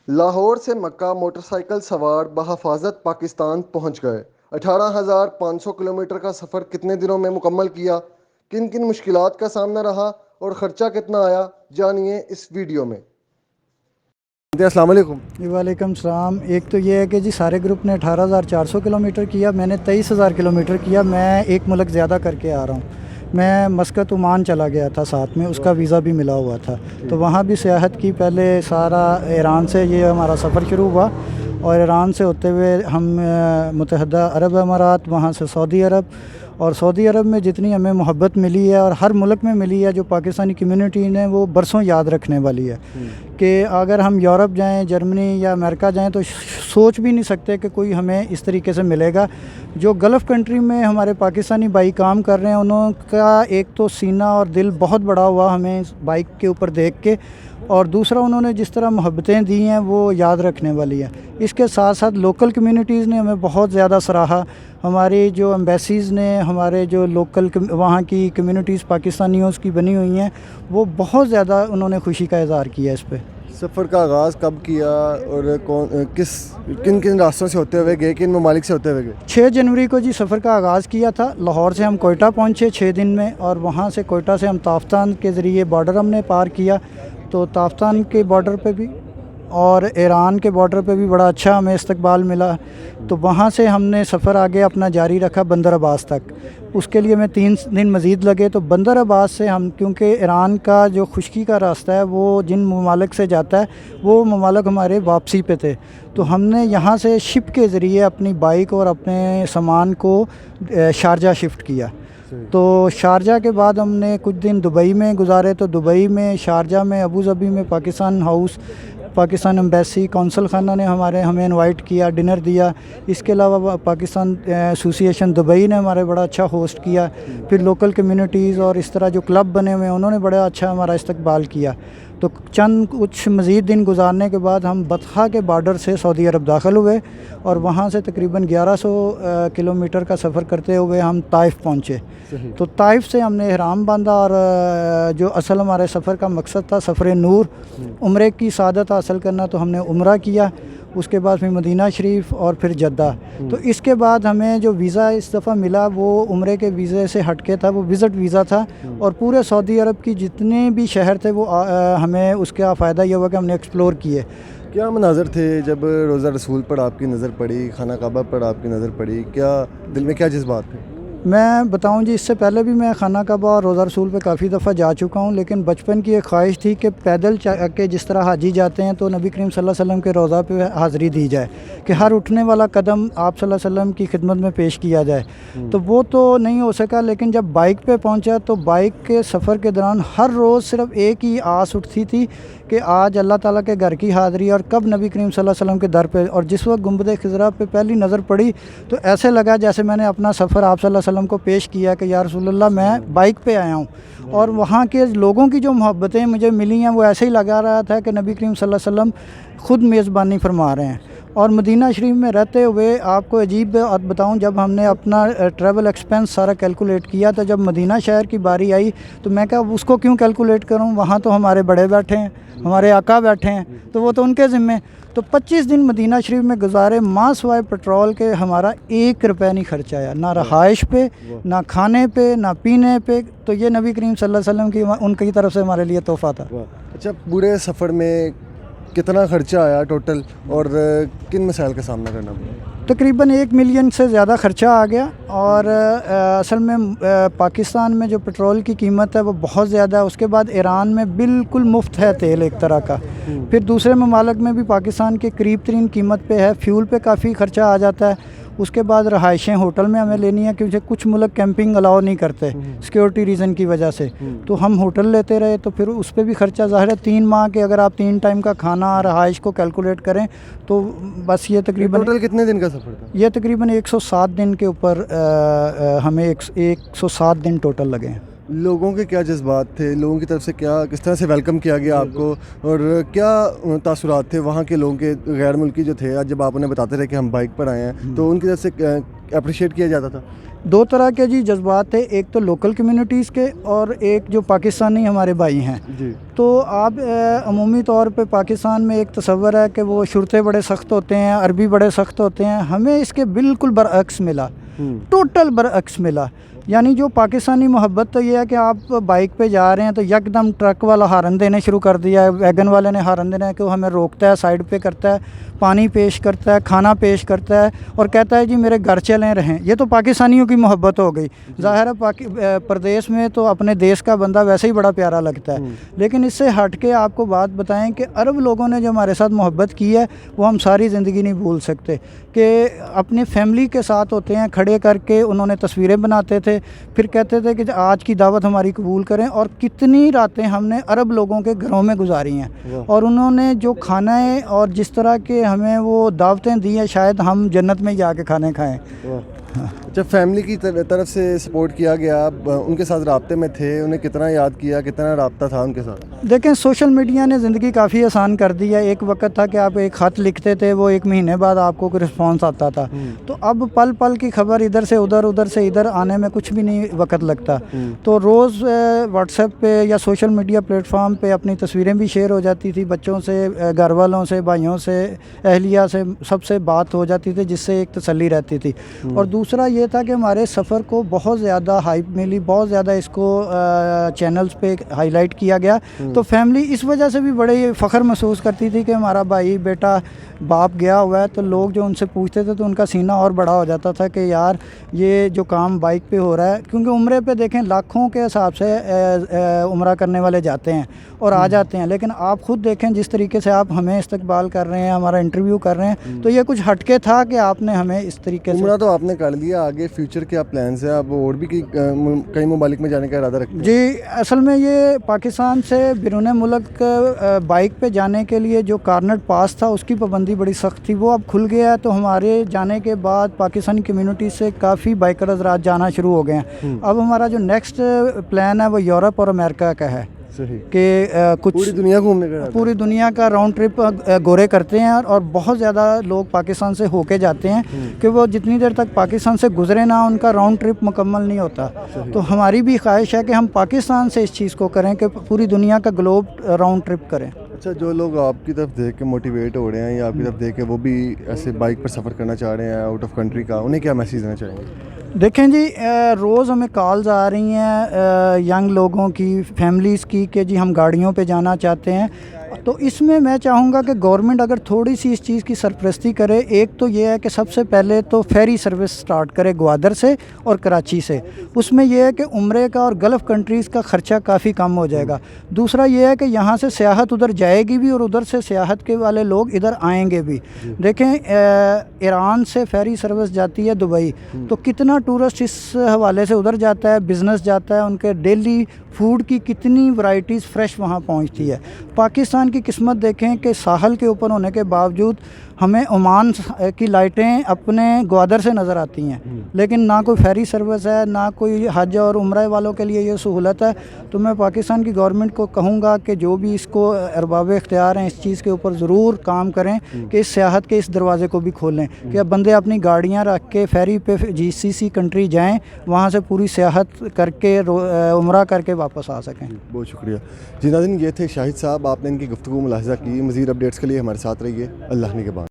لاہور سے مکہ motor cycle سوار بحفاظت پاکستان پہنچ گئے۔ 18,500 کلومیٹر کا سفر کتنے دنوں میں مکمل کیا، کن کن مشکلات کا سامنا رہا اور خرچہ کتنا آیا، جانیے اس ویڈیو میں۔ السلام علیکم۔ وعلیکم السلام۔ ایک تو یہ ہے کہ جی سارے گروپ نے 18,400 کلومیٹر کیا، میں نے 23,000 کلومیٹر کیا۔ میں ایک ملک زیادہ کر کے آ رہا ہوں۔ میں مسقط عمان چلا گیا تھا ساتھ میں، اس کا ویزا بھی ملا ہوا تھا، تو وہاں بھی سیاحت کی۔ پہلے سارا ایران سے یہ ہمارا سفر شروع ہوا، اور ایران سے ہوتے ہوئے ہم متحدہ عرب امارات، وہاں سے سعودی عرب، اور سعودی عرب میں جتنی ہمیں محبت ملی ہے اور ہر ملک میں ملی ہے جو پاکستانی کمیونٹی نے، وہ برسوں یاد رکھنے والی ہے۔ کہ اگر ہم یورپ جائیں، جرمنی یا امریکہ جائیں، تو سوچ بھی نہیں سکتے کہ کوئی ہمیں اس طریقے سے ملے گا۔ جو گلف کنٹری میں ہمارے پاکستانی بھائی کام کر رہے ہیں، انہوں کا ایک تو سینہ اور دل بہت بڑا ہوا ہمیں اس بائک کے اوپر دیکھ کے، اور دوسرا انہوں نے جس طرح محبتیں دی ہیں وہ یاد رکھنے والی ہے۔ اس کے ساتھ ساتھ لوکل کمیونٹیز نے ہمیں بہت زیادہ سراہا۔ ہماری جو ایمبیسیز نے، ہمارے جو لوکل وہاں کی کمیونٹیز پاکستانیوں کی بنی ہوئی ہیں، وہ بہت زیادہ انہوں نے خوشی کا اظہار کیا اس پہ۔ سفر کا آغاز کب کیا اور کن کن راستوں سے ہوتے ہوئے گئے، کن ممالک سے ہوتے ہوئے گئے؟ 6 جنوری کو جی سفر کا آغاز کیا تھا۔ لاہور سے ہم کوئٹہ پہنچے 6 دن میں، اور وہاں سے کوئٹہ سے ہم تافتان کے ذریعے بارڈر ہم نے پار کیا۔ تو تافتان کے بارڈر پہ بھی اور ایران کے بارڈر پہ بھی بڑا اچھا ہمیں استقبال ملا۔ تو وہاں سے ہم نے سفر آگے اپنا جاری رکھا بندر عباس تک۔ اس کے لیے ہمیں 3 دن مزید لگے۔ تو بندر عباس سے ہم، کیونکہ ایران کا جو خشکی کا راستہ ہے وہ جن ممالک سے جاتا ہے، وہ ممالک ہمارے واپسی پہ تھے، تو ہم نے یہاں سے شپ کے ذریعے اپنی بائک اور اپنے سامان کو شارجہ شفٹ کیا۔ تو شارجہ کے بعد ہم نے کچھ دن دبئی میں گزارے۔ تو دبئی میں، شارجہ میں، ابوظہبی میں پاکستان ہاؤس، پاکستان ایمبیسی، قونصل خانہ نے ہمیں انوائٹ کیا، ڈنر دیا۔ اس کے علاوہ پاکستان ایسوسی ایشن دبئی نے ہمارے بڑا اچھا ہوسٹ کیا۔ پھر لوکل کمیونٹیز اور اس طرح جو کلب بنے ہوئے ہیں، انہوں نے بڑا اچھا ہمارا استقبال کیا۔ تو چند کچھ مزید دن گزارنے کے بعد ہم بطحہ کے بارڈر سے سعودی عرب داخل ہوئے، اور وہاں سے تقریباً 1100 کلومیٹر کا سفر کرتے ہوئے ہم طائف پہنچے۔ تو طائف سے ہم نے احرام باندھا، اور جو اصل ہمارے سفر کا مقصد تھا سفر نور، عمرے کی سعادت حاصل کرنا، تو ہم نے عمرہ کیا۔ اس کے بعد پھر مدینہ شریف اور پھر جدہ۔ تو اس کے بعد ہمیں جو ویزا اس دفعہ ملا وہ عمرے کے ویزے سے ہٹ کے تھا، وہ وزٹ ویزا تھا، اور پورے سعودی عرب کی جتنے بھی شہر تھے وہ ہمیں اس کا فائدہ یہ ہوا کہ ہم نے ایکسپلور کیے۔ کیا مناظر تھے جب روضہ رسول پر آپ کی نظر پڑی، خانہ کعبہ پر آپ کی نظر پڑی؟ کیا دل میں کیا جذبات تھے؟ میں بتاؤں جی، اس سے پہلے بھی میں خانہ کعبہ اور روضہ رسول پہ کافی دفعہ جا چکا ہوں، لیکن بچپن کی ایک خواہش تھی کہ پیدل کے جس طرح حاجی جاتے ہیں تو نبی کریم صلی اللہ علیہ وسلم کے روضہ پہ حاضری دی جائے، کہ ہر اٹھنے والا قدم آپ صلی اللہ علیہ وسلم کی خدمت میں پیش کیا جائے۔ تو وہ تو نہیں ہو سکا، لیکن جب بائک پہ پہنچا تو بائک کے سفر کے دوران ہر روز صرف ایک ہی آس اٹھتی تھی کہ آج اللہ تعالیٰ کے گھر کی حاضری، اور کب نبی کریم صلی اللہ علیہ وسلم کے در پہ۔ اور جس وقت گنبد خضرا پہ پہلی نظر پڑی تو ایسے لگا جیسے میں نے اپنا سفر آپ صلی اللہ علیہ وسلم کو پیش کیا کہ یا رسول اللہ، میں بائک پہ آیا ہوں۔ اور وہاں کے لوگوں کی جو محبتیں مجھے ملی ہیں، وہ ایسے ہی لگا رہا تھا کہ نبی کریم صلی اللہ علیہ وسلم خود میزبانی فرما رہے ہیں۔ اور مدینہ شریف میں رہتے ہوئے آپ کو عجیب بات بتاؤں، جب ہم نے اپنا ٹریول ایکسپینس سارا کیلکولیٹ کیا، تو جب مدینہ شہر کی باری آئی تو میں کہا اس کو کیوں کیلکولیٹ کروں، وہاں تو ہمارے بڑے بیٹھے ہیں، ہمارے آقا بیٹھے ہیں، تو وہ تو ان کے ذمے۔ تو 25 دن مدینہ شریف میں گزارے، ماں سوائے پیٹرول کے ہمارا 1 روپے نہیں خرچ آیا، نہ رہائش پہ، نہ کھانے پہ، نہ پینے پہ۔ تو یہ نبی کریم صلی اللہ علیہ وسلم کی ان کی طرف سے ہمارے لیے تحفہ تھا۔ اچھا، پورے سفر میں کتنا خرچہ آیا ٹوٹل، اور کن مسائل کا سامنا کرنا پڑا؟ تقریباً 1 ملین سے زیادہ خرچہ آ گیا، اور اصل میں پاکستان میں جو پیٹرول کی قیمت ہے وہ بہت زیادہ ہے۔ اس کے بعد ایران میں بالکل مفت ہے تیل ایک طرح کا، پھر دوسرے ممالک میں بھی پاکستان کے قریب ترین قیمت پہ ہے، فیول پہ کافی خرچہ آ جاتا ہے۔ اس کے بعد رہائشیں ہوٹل میں ہمیں لینی ہے، کیونکہ کچھ ملک کیمپنگ الاؤ نہیں کرتے سیکیورٹی ریزن کی وجہ سے، تو ہم ہوٹل لیتے رہے، تو پھر اس پہ بھی خرچہ ظاہر ہے 3 ماہ کے، اگر آپ 3 ٹائم کا کھانا رہائش کو کیلکولیٹ کریں تو بس یہ تقریباً ٹوٹل کتنے دن کا سفر تھا؟ یہ تقریباً 107 دن کے اوپر ہمیں 107 دن ٹوٹل لگے ہیں۔ لوگوں کے کیا جذبات تھے, لوگوں کی طرف سے کس طرح سے ویلکم کیا گیا آپ کو, اور کیا تاثرات تھے وہاں کے لوگوں کے, غیر ملکی جو تھے, آج جب آپ انہیں بتاتے رہے کہ ہم بائک پر آئے ہیں تو ان کی طرف سے اپریشیٹ کیا جاتا تھا؟ دو طرح کے جی جذبات تھے, ایک تو لوکل کمیونٹیز کے اور ایک جو پاکستانی ہمارے بھائی ہیں. جی. تو آپ عمومی طور پہ پاکستان میں ایک تصور ہے کہ وہ شرطیں بڑے سخت ہوتے ہیں, عربی بڑے سخت ہوتے ہیں. ہمیں اس کے بالکل برعکس ملا, ٹوٹل برعکس ملا. یعنی جو پاکستانی محبت تو یہ ہے کہ آپ بائک پہ جا رہے ہیں تو یکدم ٹرک والا ہارن دینے شروع کر دیا ہے, ویگن والے نے ہارن دینا ہے کہ وہ ہمیں روکتا ہے, سائڈ پہ کرتا ہے, پانی پیش کرتا ہے, کھانا پیش کرتا ہے اور کہتا ہے جی میرے گھر چلیں رہیں. یہ تو پاکستانیوں کی محبت ہو گئی. ظاہر ہے پردیش میں تو اپنے دیش کا بندہ ویسے ہی بڑا پیارا لگتا ہے, لیکن اس سے ہٹ کے آپ کو بات بتائیں کہ عرب لوگوں نے جو ہمارے ساتھ محبت کی ہے وہ ہم ساری زندگی نہیں بھول سکتے. کہ اپنی فیملی کے ساتھ ہوتے ہیں, کھڑے کر کے انہوں نے تصویریں بناتے تھے, پھر کہتے تھے کہ آج کی دعوت ہماری قبول کریں. اور کتنی راتیں ہم نے عرب لوگوں کے گھروں میں گزاری ہیں, اور انہوں نے جو کھانا ہے اور جس طرح کے ہمیں وہ دعوتیں دی ہیں, شاید ہم جنت میں جا کے کھانے کھائیں. جب فیملی کی طرف سے سپورٹ کیا گیا, آپ ان کے ساتھ رابطے میں تھے, انہیں کتنا یاد کیا, کتنا رابطہ تھا ان کے ساتھ؟ دیکھیں سوشل میڈیا نے زندگی کافی آسان کر دی ہے. ایک وقت تھا کہ آپ ایک خط لکھتے تھے, وہ 1 مہینے بعد آپ کو کوئی رسپانس آتا تھا. تو اب پل پل کی خبر ادھر سے ادھر, ادھر سے ادھر آنے میں کچھ بھی نہیں وقت لگتا. تو روز واٹس ایپ پہ یا سوشل میڈیا پلیٹ فارم پہ اپنی تصویریں بھی شیئر ہو جاتی تھی, بچوں سے, گھر والوں سے, بھائیوں سے, اہلیہ سے, سب سے بات ہو جاتی تھی, جس سے ایک تسلی رہتی تھی. اور دوسرا یہ تھا کہ ہمارے سفر کو بہت زیادہ ہائپ ملی, بہت زیادہ اس کو چینلز پہ ہائی لائٹ کیا گیا. تو فیملی اس وجہ سے بھی بڑے فخر محسوس کرتی تھی کہ ہمارا بھائی بیٹا باپ گیا ہوا ہے. تو لوگ جو ان سے پوچھتے تھے تو ان کا سینہ اور بڑا ہو جاتا تھا کہ یار یہ جو کام بائک پہ ہو رہا ہے, کیونکہ عمرے پہ دیکھیں لاکھوں کے حساب سے عمرہ کرنے والے جاتے ہیں اور آ جاتے ہیں, لیکن آپ خود دیکھیں جس طریقے سے آپ ہمیں استقبال کر رہے ہیں, ہمارا انٹرویو کر رہے ہیں, تو یہ کچھ ہٹ کے تھا کہ آپ نے ہمیں اس طریقے سے. عمرہ تو آپ نے کر لیا, آگے فیوچر کیا پلانز ہیں, آپ اور بھی کئی ممالک میں جانے کا ارادہ رکھتے ہیں؟ جی اصل میں یہ پاکستان سے بیرون ملک بائک پہ جانے کے لیے جو کارنٹ پاس تھا اس کی پابندی بڑی سخت تھی, وہ اب کھل گیا ہے. تو ہمارے جانے کے بعد پاکستانی کمیونٹی سے کافی بائکر حضرات جانا شروع ہو گئے ہیں. اب ہمارا جو نیکسٹ پلان ہے وہ یورپ اور امریکہ کا ہے کہ کچھ پوری دنیا گھومنے کا, پوری دنیا کا راؤنڈ ٹرپ گورے کرتے ہیں. اور بہت زیادہ لوگ پاکستان سے ہو کے جاتے ہیں کہ وہ جتنی دیر تک پاکستان سے گزرے نہ ان کا راؤنڈ ٹرپ مکمل نہیں ہوتا. تو ہماری بھی خواہش ہے کہ ہم پاکستان سے اس چیز کو کریں کہ پوری دنیا کا گلوب راؤنڈ ٹرپ کریں. اچھا, جو لوگ آپ کی طرف دیکھ کے موٹیویٹ ہو رہے ہیں یا آپ کی طرف دیکھ کے وہ بھی ایسے بائک پر سفر کرنا چاہ رہے ہیں آؤٹ آف کنٹری کا, انہیں کیا میسیج دینا چاہیں گے؟ دیکھیں جی روز ہمیں کالز آ رہی ہیں ینگ لوگوں کی, فیملیز کی, کہ جی ہم گاڑیوں پہ جانا چاہتے ہیں. تو اس میں چاہوں گا کہ گورنمنٹ اگر تھوڑی سی اس چیز کی سرپرستی کرے. ایک تو یہ ہے کہ سب سے پہلے تو فیری سروس سٹارٹ کرے گوادر سے اور کراچی سے. اس میں یہ ہے کہ عمرے کا اور گلف کنٹریز کا خرچہ کافی کم ہو جائے گا. دوسرا یہ ہے کہ یہاں سے سیاحت ادھر جائے گی بھی اور ادھر سے سیاحت کے والے لوگ ادھر آئیں گے بھی. دیکھیں ایران سے فیری سروس جاتی ہے دبئی, تو کتنا ٹورسٹ اس حوالے سے ادھر جاتا ہے, بزنس جاتا ہے, ان کے ڈیلی فوڈ کی کتنی ورائٹیز فریش وہاں پہنچتی ہے. پاکستان کی قسمت دیکھیں کہ ساحل کے اوپر ہونے کے باوجود ہمیں عمان کی لائٹیں اپنے گوادر سے نظر آتی ہیں, لیکن نہ کوئی فیری سروس ہے, نہ کوئی حج اور عمرہ والوں کے لیے یہ سہولت ہے. تو میں پاکستان کی گورنمنٹ کو کہوں گا کہ جو بھی اس کو ارباب اختیار ہیں اس چیز کے اوپر ضرور کام کریں کہ اس سیاحت کے اس دروازے کو بھی کھولیں, کہ اب بندے اپنی گاڑیاں رکھ کے فیری پہ GCC کنٹری جائیں, وہاں سے پوری سیاحت کر کے عمرہ کر کے واپس آ سکیں. بہت شکریہ جی. ناظرین, یہ تھے شاہد صاحب, آپ نے ان کی گفتگو ملاحظہ کی. مزید اپڈیٹس کے لیے ہمارے ساتھ رہیے. اللہ نگہبان.